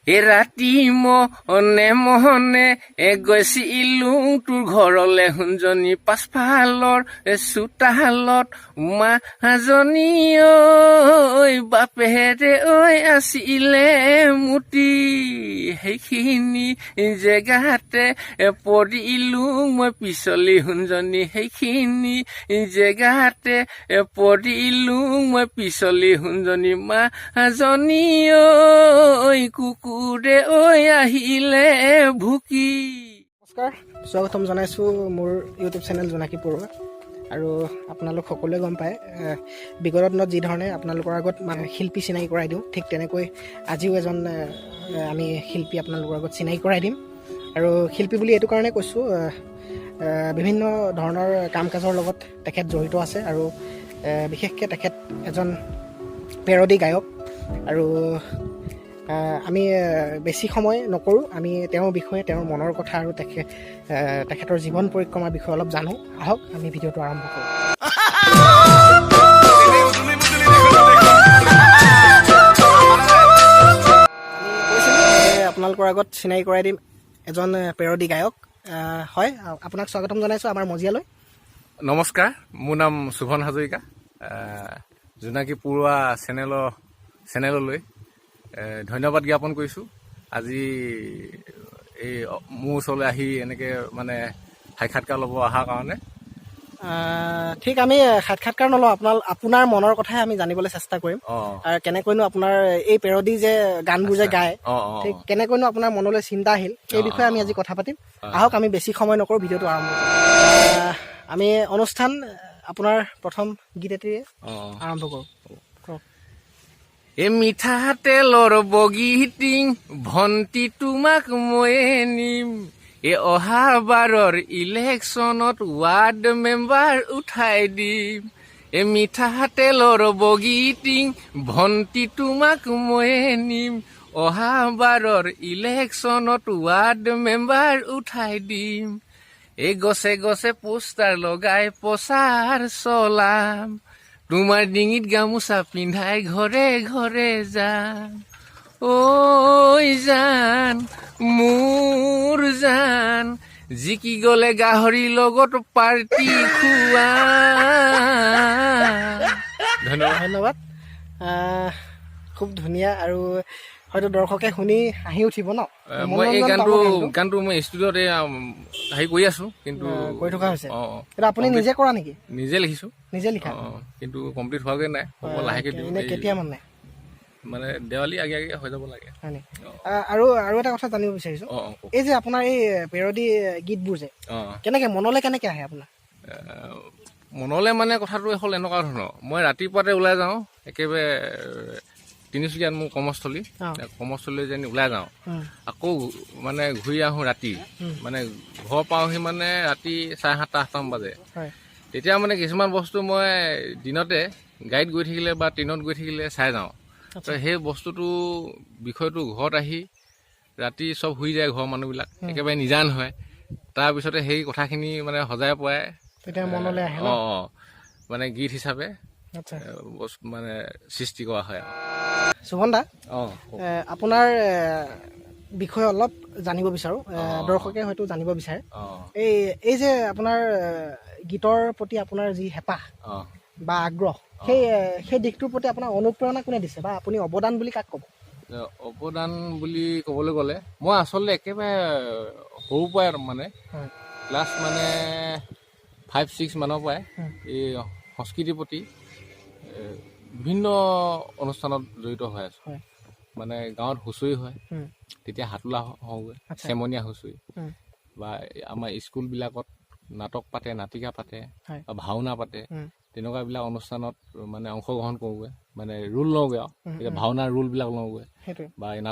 ৰাতি মনে মনে গৈছিলো তোৰ ঘৰলে শুনজনী পাছফালৰ চোতালত মাজনী ঐ বাপেৰে ঐ আছিলে মুতি সেইখিনি জেগাতে পৰিলো মই পিছলি শুনজনী সেইখিনি জেগাতে পৰিলো মই পিছলি শুনজনী মাজনী ঐ কুকুৰে ঐ আহিলে ভুকি। নমস্কাৰ, স্বাগতম জনাইছোঁ মোৰ ইউটিউব চেনেল জোনাকী পৰুৱা। আৰু আপোনালোক সকলোৱে গম পায় বিগত দিনত যি ধৰণে আপোনালোকৰ আগত শিল্পী চিনাকি কৰাই দিওঁ, ঠিক তেনেকৈ আজিও এজন আমি শিল্পী আপোনালোকৰ আগত চিনাকি কৰাই দিম। আৰু শিল্পী বুলি এইটো কাৰণে কৈছোঁ, বিভিন্ন ধৰণৰ কাম কাজৰ লগত তেখেত জড়িত আছে আৰু বিশেষকৈ তেখেত এজন পেৰডি গায়ক। আৰু আমি বেছি সময় নকৰোঁ, আমি তেওঁৰ বিষয়ে, তেওঁৰ মনৰ কথা আৰু তেখেতৰ জীৱন পৰিক্ৰমাৰ বিষয়ে অলপ জানো। আহক আমি ভিডিঅ'টো আৰম্ভ কৰোঁ। আপোনালোকৰ আগত চিনাকি কৰাই দিম এজন পেৰডি গায়ক। হয়, আপোনাক স্বাগতম জনাইছোঁ আমাৰ মজিয়ালৈ। নমস্কাৰ, মোৰ নাম শুভন হাজৰিকা। জোনাকী পৰুৱা চেনেললৈ ধন্যবাদ জ্ঞাপন কৰিছোঁ। আজি এই মোৰ ওচৰলৈ আহি এনেকৈ মানে সাক্ষাৎকাৰ ল'ব অহাৰ কাৰণে। ঠিক, আমি সাক্ষাৎকাৰ নলওঁ, আপোনাৰ মনৰ কথাই আমি জানিবলৈ চেষ্টা কৰিম। আৰু কেনেকৈনো আপোনাৰ এই পেৰডি যে গানবোৰ যে গায়, ঠিক কেনেকৈনো আপোনাৰ মনলৈ চিন্তা আহিল, সেই বিষয়ে আমি আজি কথা পাতিম। আহক আমি বেছি সময় নকৰোঁ, ভিডিঅ'টো আৰম্ভ কৰোঁ। আমি অনুষ্ঠান আপোনাৰ প্ৰথম গীত এটিৰে আৰম্ভ কৰোঁ। মিঠা তেলৰ বগীটিং ভণ্টি তোমাক ময়ে নিম, অহা বাৰৰ ইলেকশ্যনত ৱাৰ্ড মেম্বাৰ উঠাই দিম। মিঠা তেলৰ বগীটিং ভণ্টি তোমাক ময়ে নিম, অহা বাৰৰ ইলেকশ্যনত ৱাৰ্ড মেম্বাৰ উঠাই দিম। গছে গছে পোষ্টাৰ লগাই প্ৰচাৰ চলাম, তোমাৰ ডিঙিত গামোচা পিন্ধাই ঘৰে ঘৰে যাম। ঐ জান মোৰ জান, জিকি গলে গাহৰিৰ লগত পাৰ্টি খোৱা। ধন্যবাদ। খুব ধুনীয়া, আৰু হয়তো দৰ্শকে শুনি হাঁহি উঠিব ন? মই এই গানটো মই ষ্টুডিঅ'ত হেৰি কৰি আছো, কিন্তু কৰি থকা হৈছে। আপুনি নিজে কৰা নেকি? নিজে লিখিছো, নিজে লিখা, কিন্তু কমপ্লিট হোৱাগৈ নাই, হ'ব লাহেকৈ দিম। কেতিয়া মানে দেৱালী আগে আগে হৈ যাব লাগে। আৰু এটা কথা জানিব বিচাৰিছো, এই যে আপোনাৰ এই পেৰডি গীতবোৰ যে মনলৈ কেনেকে আহে আপোনাৰ? মনলৈ মানে কথাটো হ'ল এনেকুৱা ধৰণৰ, মই ৰাতিপুৱাতে ওলাই যাওঁ, একেবাৰে তিনিচুকীয়াত মোৰ কৰ্মস্থলী যেন ওলাই যাওঁ, আকৌ মানে ঘূৰি আহোঁ ৰাতি, মানে ঘৰ পাওঁহি মানে ৰাতি 7:30-8টামান বাজে। তেতিয়া মানে কিছুমান বস্তু মই দিনতে গাড়ীত গৈ থাকিলে বা ট্ৰেইনত গৈ থাকিলে চাই যাওঁ। সেই বস্তুটো বিষয়টো ঘৰত আহি ৰাতি চব শুই যায়, ঘৰৰ মানুহবিলাক একেবাৰে নিজান হয়। তাৰপিছতে সেই কথাখিনি মানে সজাই পৰাই মনলৈ আহে, মানে গীত হিচাপে মানে সৃষ্টি কৰা হয়। শুভন দা, আপোনাৰ বিষয়ে অলপ জানিব বিচাৰোঁ, দৰ্শকে হয়তো জানিব বিচাৰে। এই যে আপোনাৰ গীতৰ প্ৰতি আপোনাৰ যি হেঁপাহ বা আগ্ৰহ, সেই দিশটোৰ প্ৰতি আপোনাৰ অনুপ্ৰেৰণা কোনে দিছে, বা আপুনি অৱদান বুলি কাক ক'ব? অৱদান বুলি ক'বলৈ গ'লে মই আচলতে একেবাৰে সৰুৰ পৰাই মানে ক্লাছ 5-6 মানৰ পৰাই এই সংস্কৃতিৰ প্ৰতি বিভিন্ন অনুষ্ঠানত জড়িত হৈ আছো। মানে গাঁৱত হুঁচৰি হয়, তেতিয়া হাতোলা হওঁগৈ, চেমনীয়া হুঁচৰি, বা আমাৰ স্কুলবিলাকত নাটক পাতে, নাটিকা পাতে বা ভাওনা পাতে, তেনেকুৱাবিলাক অনুষ্ঠানত মানে অংশগ্ৰহণ কৰোঁগৈ, মানে ৰোল লওঁগৈ আৰু এতিয়া ভাওনাৰ ৰোলবিলাক লওঁগৈ, বা এই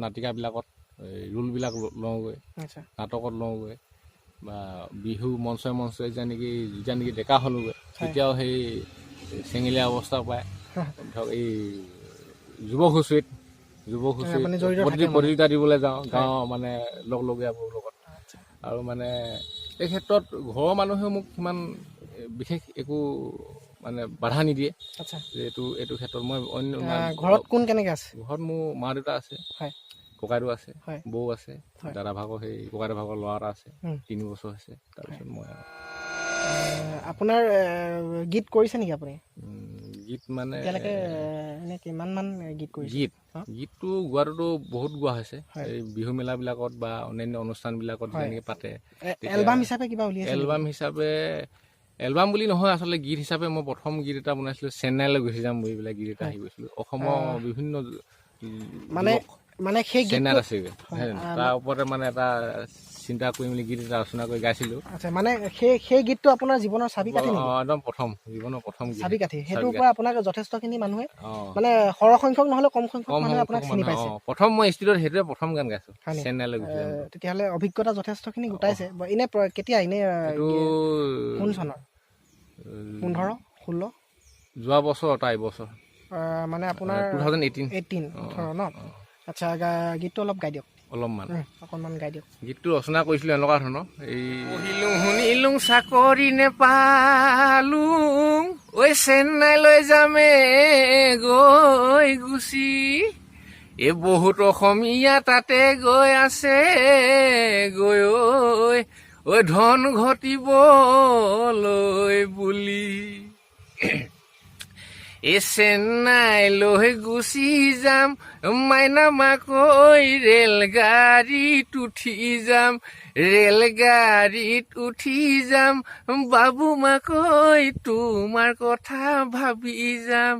নাটিকাবিলাকত ৰোলবিলাক লওঁগৈ, নাটকত লওঁগৈ, বা বিহু মঞ্চই যেতিয়া নেকি ডেকা হ'লোগৈ, তেতিয়াও সেই চেঙেলীয়া অৱস্থা পায় ধৰক এই যুৱক হুঁচৰিত প্ৰতিযোগিতা দিবলৈ যাওঁ, গাঁৱৰ মানে লগৰীয়াবোৰৰ লগত। আৰু মানে এই ক্ষেত্ৰত ঘৰৰ মানুহেও মোক সিমান বিশেষ একো মানে বাধা নিদিয়ে যে এইটো ক্ষেত্ৰত মই অন্য। ঘৰত কোন কেনেকৈ আছে? ঘৰত মোৰ মা দেউতা আছে, ককাইদেউ আছে, হয়। বৌ আছে, হয়। দাদা ভাগৰ সেই ককাইদেউ ভাগৰ ল'ৰা এটা আছে, উম। 3 বছৰ হৈছে। তাৰপিছত মই আপোনাৰ গীত কৰিছে নেকি আপুনি গীত মানে এতিয়ালৈকে এনে কিমানমান গীত কৰিছে? গীত অঁ, গীতটো গোৱাটোতো বহুত গোৱা হৈছে। হয়। এই বিহু মেলাবিলাকত বা অন্যান্য অনুষ্ঠানবিলাকত হয়। যেনেকৈ পাতে এলবাম হিচাপে কিবা উলিয়াইছে নেকি? এলবাম হিচাপে এলবাম বুলি নহয়, আচলতে গীত হিচাপে মই প্ৰথম গীত এটা বনাইছিলোঁ, চেন্নাইলৈ গুচি যাম বুলি পেলাই গীত এটা হয়। আহি গৈছিলোঁ। অসমৰ বিভিন্ন মানে যুৱক মানে সেই গীতটো চেন্নাইত আছেগৈ, হয়, তাৰ ওপৰতে মানে এটা চিন্তা কৰি মেলি গীত এটা ৰচনা কৰি গাইছিলোঁ। আচ্ছা, মানে সেই গীতটো আপোনাৰ জীৱনৰ চাবি কাঠি নেকি? একদম প্ৰথম জীৱনৰ প্ৰথম গীত। চাবি কাঠি, সেইটোৰ চাবি পৰা কাঠি। আপোনাক যথেষ্টখিনি মানুহে অঁ, মানে সৰহ সংখ্যক নহ'লেও কম সংখ্যক কম মানুহে আপোনাক সংখ্যক চিনি মানুহে পাইছে। প্ৰথম মই ষ্টুডিঅ'ত সেইটোৱে প্ৰথম গান গাইছোঁ, হয় নি? চেন্নাইলৈ গুচি যাম। তেতিয়াহ'লে অভিজ্ঞতা যথেষ্টখিনি গোটাইছে। এনে কেতিয়া এনে এইটো কোন চনৰ? 15, 16? যোৱা বছৰ তাৰ এইবছৰ মানে আপোনাৰ 2018 18 ন? আচ্ছা, গীতটো অলপ গাই দিয়ক, অলপমান। অকণমান গাই দিয়ক। গীতটো ৰচনা কৰিছিলোঁ এনেকুৱা ধৰণৰ, এই পঢ়িলোঁ শুনিলোঁ চাকৰি নেপালোঁ, ঐ চেন্নাইলৈ যামে গৈ গুচি, এই বহুত অসমীয়া তাতে গৈ আছে গৈ, ঐ ধন ঘটিবলৈ বুলি। এই চেন্নাইলৈ গুচি যাম, মাইনা মাকৈ ৰেলগাড়ীত উঠি যাম, ৰেলগাড়ীত উঠি যাম, বাবু মাকৈ তোমাৰ কথা ভাবি যাম,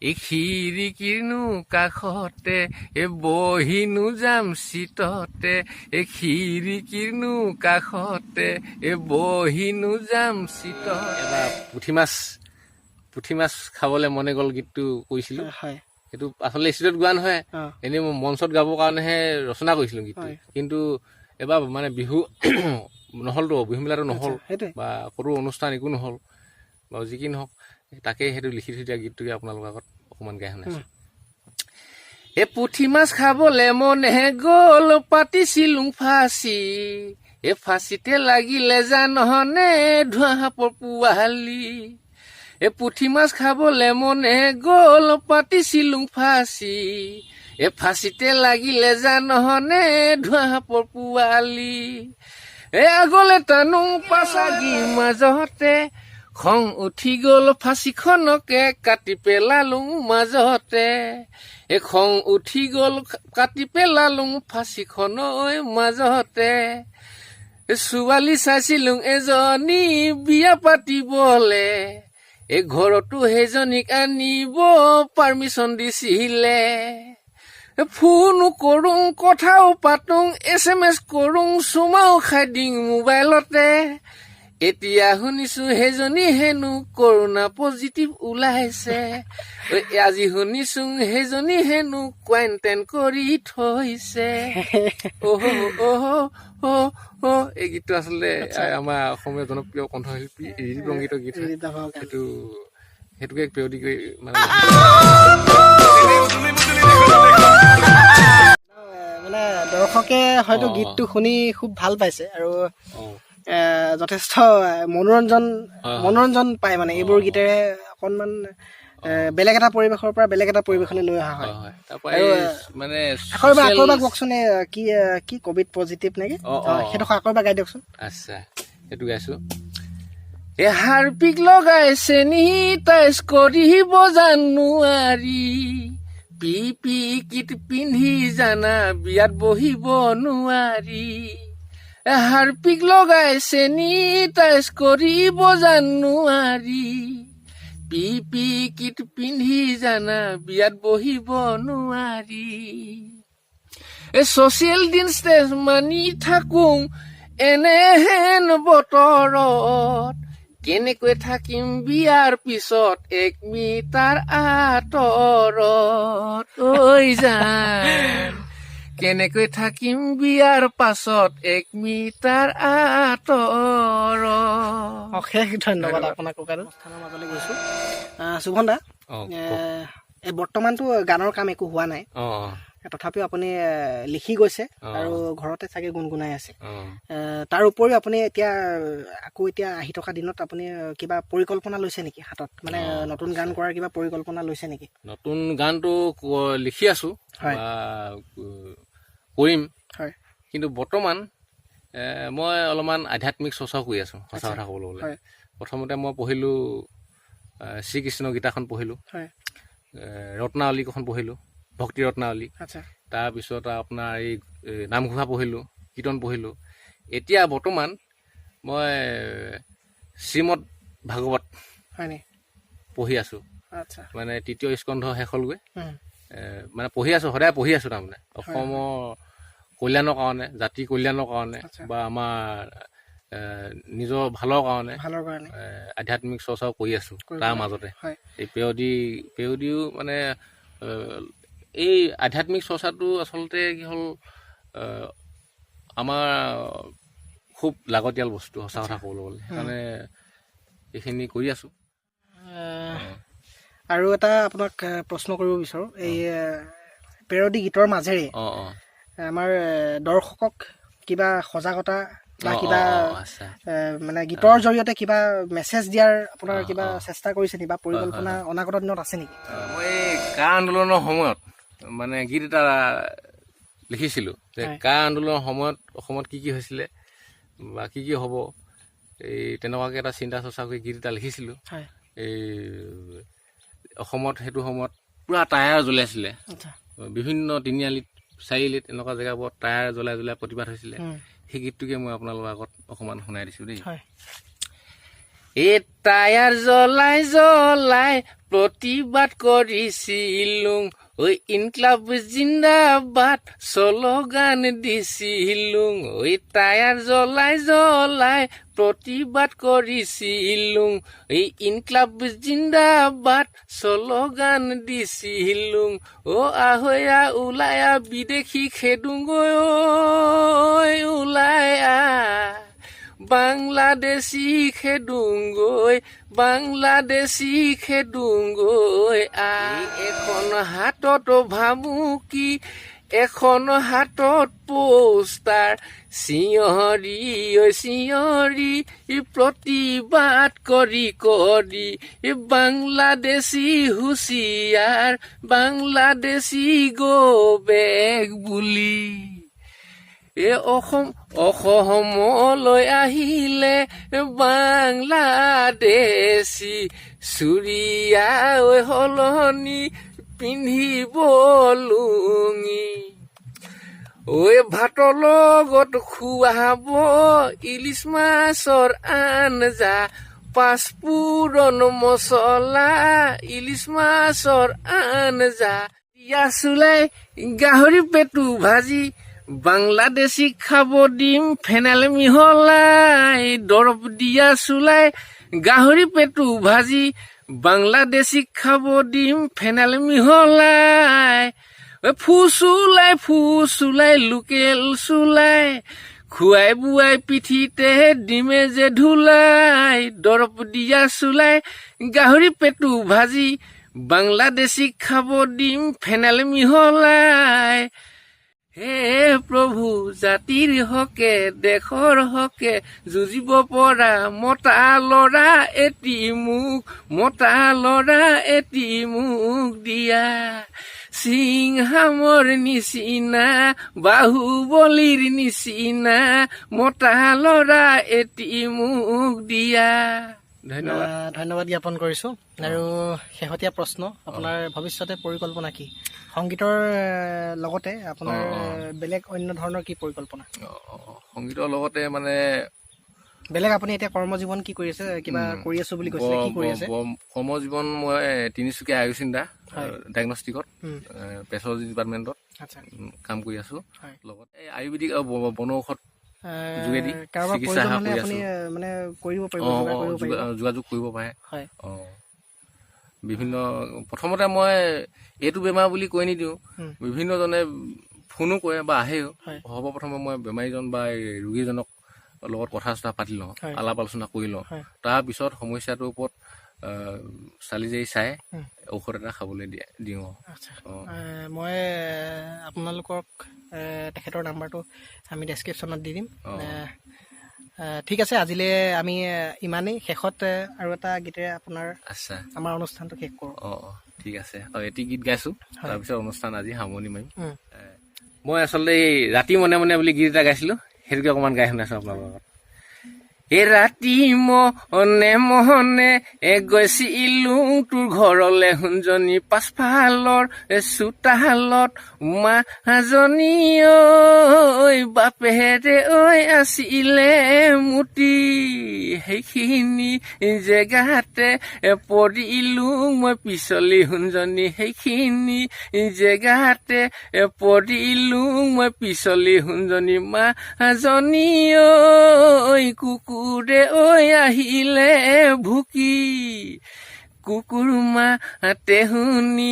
এই খিৰিকীৰনো কাষতে বহিনো যাম চিটতে, এই খিৰিকীৰনো কাষতে বহিনো যাম চিটত। এবাৰ পুঠি মাছ খাবলৈ মনে গ'ল গীতটো কৈছিলোঁ। হয়। সেইটো আচলতে ষ্টুডিঅ'ত গোৱা নহয়, অঁ, এনেই মই মঞ্চত গাবৰ কাৰণেহে ৰচনা কৰিছিলোঁ গীতটো। হয়। কিন্তু এবাৰ মানে বিহু নহ'লতো, বিহু মেলাটো নহ'ল সেইটোৱে। বা সৰু অনুষ্ঠান একো নহ'ল বাৰু, যি কি নহওক তাকেই সেইটো লিখি থৈ দিয়া গীতটোকে আপোনালোকৰ আগত অকণমান গাই শুনাইছোঁ। এই পুঠি মাছ খাবলৈ মনে গ'ল, পাতিছিলোঁ ফাঁচি, এই ফাঁচিতে লাগিলে জানহনে ধোঁৱা সাপৰ পোৱালি, এই পুঠি মাছ খাবলৈ মনে গ'ল, পাতিছিলোঁ ফাঁচি, এই ফাঁচিতে লাগিলে জানহনে ধোঁৱা সাপৰ পোৱালি, এই আগলে টানো পাছাগি মাজতে, খং উঠি গ'ল ফাঁচিখনকে কাটি পেলালোঁ মাজতে, এই খং উঠি গ'ল কাটি পেলালোঁ ফাঁচিখন মাজতে, ছোৱালী চাইছিলোঁ এজনী বিয়া পাতিবলে, এই ঘৰতো সেইজনীক আনিব পাৰ্মিশ্যন দিছিলে, ফোনো কৰোঁ কথাও পাতোঁ SMS কৰোঁ চুমাও খাই দিওঁ মোবাইলতে, এতিয়া শুনিছোঁ সেইজনী হেনো কৰোণা পজিটিভ ওলাইছে, আজি শুনিছোঁ সেইজনী হেনো কোৱাৰেণ্টাইন কৰি থৈছে। এই গীতটো আচলতে আমাৰ অসমীয়া জনপ্ৰিয় কণ্ঠশিল্পী ৰিদীপ ৰংগীতৰ গীত হয়। সেইটোকে পেৰডি কৰি মানে দৰ্শকে হয়তো গীতটো শুনি খুব ভাল পাইছে আৰু যথেষ্ট মনোৰঞ্জন পায়। মানে এইবোৰ গীতেৰে অকণমান বেলেগ এটা পৰিৱেশৰ পৰা বেলেগ এটা পৰিৱেশলৈ লৈ অহা হয়। মানে আকৌ এবাৰ কওকচোন, কি কভিড পজিটিভ নেকি? সেইটো আকৌ এবাৰ গাই দিয়কচোন। আচ্ছা, সেইটো গাইছো। হাৰপিক লগাই চেনিটাইজ কৰিব জানুৱাৰী, পি কিট পিন্ধি জানা বিয়াত বহিব নোৱাৰি, হাৰপিক লগাই চেনিটাইজ কৰিব জানুৱাৰী, পি কিট পিন্ধি জানা বিয়াত বহিব নোৱাৰি, ছচিয়েল ডিষ্টেন্স মানি থাকোঁ এনেহেন বতৰত, কেনেকৈ থাকিম বিয়াৰ পিছত 1 মিটাৰ আঁতৰত, ঐ জান কেনেকৈ থাকিম বিয়াৰ পাছত 1 মিটাৰ আঁতৰত। অশেষ ধন্যবাদ আপোনাক ককাইদেউ। স্থানৰ মাজলৈ গৈছোঁ। সুভন দা, এই বৰ্তমানতো গানৰ কাম একো হোৱা নাই, তথাপিও আপুনি লিখি গৈছে আৰু ঘৰতে চাগে গুণগুণাই আছে। তাৰ উপৰিও আপুনি এতিয়া আহি থকা দিনত আপুনি কিবা পৰিকল্পনা লৈছে নেকি হাতত? মানে নতুন গান কৰাৰ কিবা পৰিকল্পনা লৈছে নেকি? নতুন গানটো লিখি আছো, কৰিম। হয় কিন্তু বৰ্তমান মই অলপমান আধ্যাত্মিক চৰ্চাও কৰি আছোঁ সঁচা কথা ক'বলৈ গ'লে। হয় প্ৰথমতে মই পঢ়িলোঁ শ্ৰীকৃষ্ণ গীতাখন পঢ়িলোঁ, হয় ৰত্নাৱলীখন পঢ়িলোঁ, ভক্তি ৰত্নাৱলী। আচ্ছা তাৰপিছত আপোনাৰ এই নামঘোষা পঢ়িলোঁ, কীৰ্তন পঢ়িলোঁ। এতিয়া বৰ্তমান মই শ্ৰীমদ ভাগৱত হয়নি পঢ়ি আছোঁ। আচ্ছা মানে তৃতীয় স্কন্ধ শেষ হ'লগৈ। উম, মানে পঢ়ি আছোঁ, সদায় পঢ়ি আছোঁ তাৰমানে অসমৰ কল্যাণৰ কাৰণে, জাতি কল্যাণৰ কাৰণে আচ্ছা। বা আমাৰ নিজৰ ভালৰ কাৰণে ভালৰ কাৰণে আধ্যাত্মিক চৰ্চাও কৰি আছোঁ। কৰিব তাৰ লাগে। মাজতে হয় এই পেয়দিও মানে এই আধ্যাত্মিক চৰ্চাটো আচলতে কি হ'ল আমাৰ খুব লাগতিয়াল বস্তু সঁচা কথা ক'বলৈ গ'লে। সেইকাৰণে এইখিনি কৰি আছোঁ। আৰু এটা আপোনাক প্ৰশ্ন কৰিব বিচাৰোঁ, এই পেৰডি গীতৰ মাজেৰে অঁ অঁ আমাৰ দৰ্শকক কিবা সজাগতা বা অঁ কিবা অঁ আচ্ছা মানে গীতৰ জৰিয়তে কিবা মেছেজ দিয়াৰ আপোনাৰ অঁ, কিবা অঁ। চেষ্টা কৰিছে নেকি বা পৰিকল্পনা অনাগত দিনত আছে নেকি? মই এই কা আন্দোলনৰ সময়ত মানে গীত এটা লিখিছিলোঁ যে হয়। কা আন্দোলনৰ সময়ত অসমত কি কি হৈছিলে বা কি কি হ'ব, এই তেনেকুৱাকৈ এটা চিন্তা চৰ্চা কৰি গীত এটা লিখিছিলোঁ। হয় এই অসমত সেইটো সময়ত পূৰা টায়াৰ জ্বলাইছিলে, আচ্ছা বিভিন্ন তিনিআলিত চাৰিআলিত এনেকুৱা জেগাবোৰত টায়াৰ জ্বলাই জ্বলাই প্ৰতিবাদ হৈছিলে। উম, সেই গীতটোকে মই আপোনালোকৰ আগত অকণমান শুনাই দিছোঁ দেই। হয় এই টায়াৰ জ্বলাই জ্বলাই প্ৰতিবাদ কৰিছিলো, ঐ ইনকলাব জিন্দাবাদ শ্লোগান দিছিলো। ঐ টায়াৰ জ্বলাই জ্বলাই প্ৰতিবাদ কৰিছিলো, এই ইনকলাব জিন্দাবাদ শ্লোগান দিছিলো। আহৈয়া ওলায়া বিদেশী খেদোগৈ, ওলাই বাংলাদেশী খেদোগৈ, বাংলাদেশী খেদোগৈ এখন হাতত ভাবুকি, এখন হাতত পোষ্টাৰ, চিঞৰি চিঞৰি প্ৰতিবাদ কৰি কৰি বাংলাদেশী হুঁচিয়াৰ, বাংলাদেশী গো বেগ বুলি। অসমলৈ আহিলে বাংলাদেশী চুৰিয়া সলনি পিন্ধিব লুঙি, ভাতৰ লগত খুৱাব ইলিচ মাছৰ আঞ্জা, পাঁচফোৰণ মছলা ইলিচ মাছৰ আঞ্জা, পিঁয়াজ চুলাই গাহৰি পেটু ভাজি, বাংলাদেশী খাব দিম ফেনাইল মিহলাই, দৰৱ দিয়া চুলাই গাহৰি পেটু ভাজি, বাংলাদেশী খাব দিম ফেনাইল মিহলাই, ফুচুলাই লোকেল চুলাই, খুৱাই বুৱাই পিঠিতে ডিমে যে ধুলাই, দৰৱ দিয়া চুলাই গাহৰি পেটু ভাজি, বাংলাদেশী খাব দিম ফেনাইল মিহলাই। হে প্ৰভু জাতিৰ হকে দেশৰ হকে যুঁজিব পৰা মতা ল'ৰা এটি মোক, মতা ল'ৰা এটি মোক দিয়া, সিংহামৰ নিচিনা বাহুবলীৰ নিচিনা মতা ল'ৰা এটি মোক দিয়া। ধন্যবাদ। ধন্যবাদ জ্ঞাপন কৰিছোঁ। আৰু শেহতীয়া প্ৰশ্ন, আপোনাৰ ভৱিষ্যতে পৰিকল্পনা কি? সংগীতৰ লগতে আপোনাৰ বেলেগ অন্য ধৰণৰ কি পৰিকল্পনা? সংগীতৰ লগতে মানে বেলেগ আপুনি এতিয়া কৰ্মজীৱন কি কৰি আছে? কিবা কৰি আছো বুলি কৈছিলে, কি কৰি আছে? কৰ্মজীৱন মই তিনিচুকীয়া আয়ুচিন্তা ডায়েগনষ্টিকত পেথলজি ডিপাৰ্টমেণ্টত আচ্ছা কাম কৰি আছোঁ। হয়। লগতে এই আয়ুৰ্বেদিক আৰু বনৌষধ যোগেদি কাৰোবাৰ চিকিৎসা প্ৰয়োজন হ'লে কৰি আপুনি আছোঁ। মানে কৰিব পাৰিব, যোগাৰ কৰিব পাৰিব। যোগাযোগ কৰিব পাৰে। হয় বিভিন্ন প্ৰথমতে মই এইটো বেমাৰ বুলি কৈ নিদিওঁ, বিভিন্নজনে ফোনো কৰে বা আহেও। হয় সৰ্বপ্ৰথমে মই বেমাৰীজন বা এই ৰোগীজনক লগত কথা চথা পাতি লওঁ, হয়। আলাপ আলোচনা কৰি লওঁ। হয়। তাৰপিছত সমস্যাটোৰ ওপৰত চালি জাৰি চাই ঔষধ এটা খাবলৈ দিওঁ। আচ্ছা মই আপোনালোকক তেখেতৰ নাম্বাৰটো আমি ডেছক্ৰিপশ্যনত দি দিম। ঠিক আছে, আজিলৈ আমি ইমানেই। শেষত আৰু এটা গীতেৰে আপোনাৰ আচ্ছা আমাৰ অনুষ্ঠানটো শেষ কৰোঁ। ঠিক আছে। এটি গীত গাইছোঁ, তাৰপিছত অনুষ্ঠান আজি সামৰণি মাৰিম। মই আচলতে এই ৰাতি মনে মনে বুলি গীত এটা গাইছিলোঁ, সেইটোকে অকণমান গাই শুনাইছোঁ আপোনালোকৰ লগত। এই ৰাতি মনে মনে গৈছিলোঁ তোৰ ঘৰলে শুনজনী, পাছফালৰ চোতালত মাজনী ঐ বাপেৰে ঐ আছিলে মুতি, সেইখিনি জেগাতে পৰিলোঁ মই পিছলি শুনজনী, সেইখিনি জেগাতে পৰিলোঁ মই পিছলি শুনজনী, মাজনী ঐ কুকুৰে ঐ আহিলে ভুকি, কুকুৰ মাতে শুনি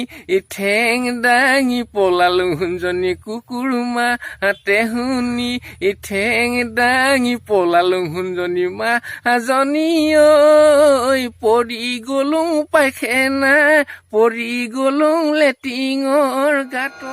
ঠেং দাঙি পলালো শুনজনী, কুকুৰ মাতে শুনি ঠেং দাঙি পলালো শুনজনী, মাজনী ঐ পৰি গলো পায়খানা, পৰি গলো লেট্ৰিঙৰ গাঁতত।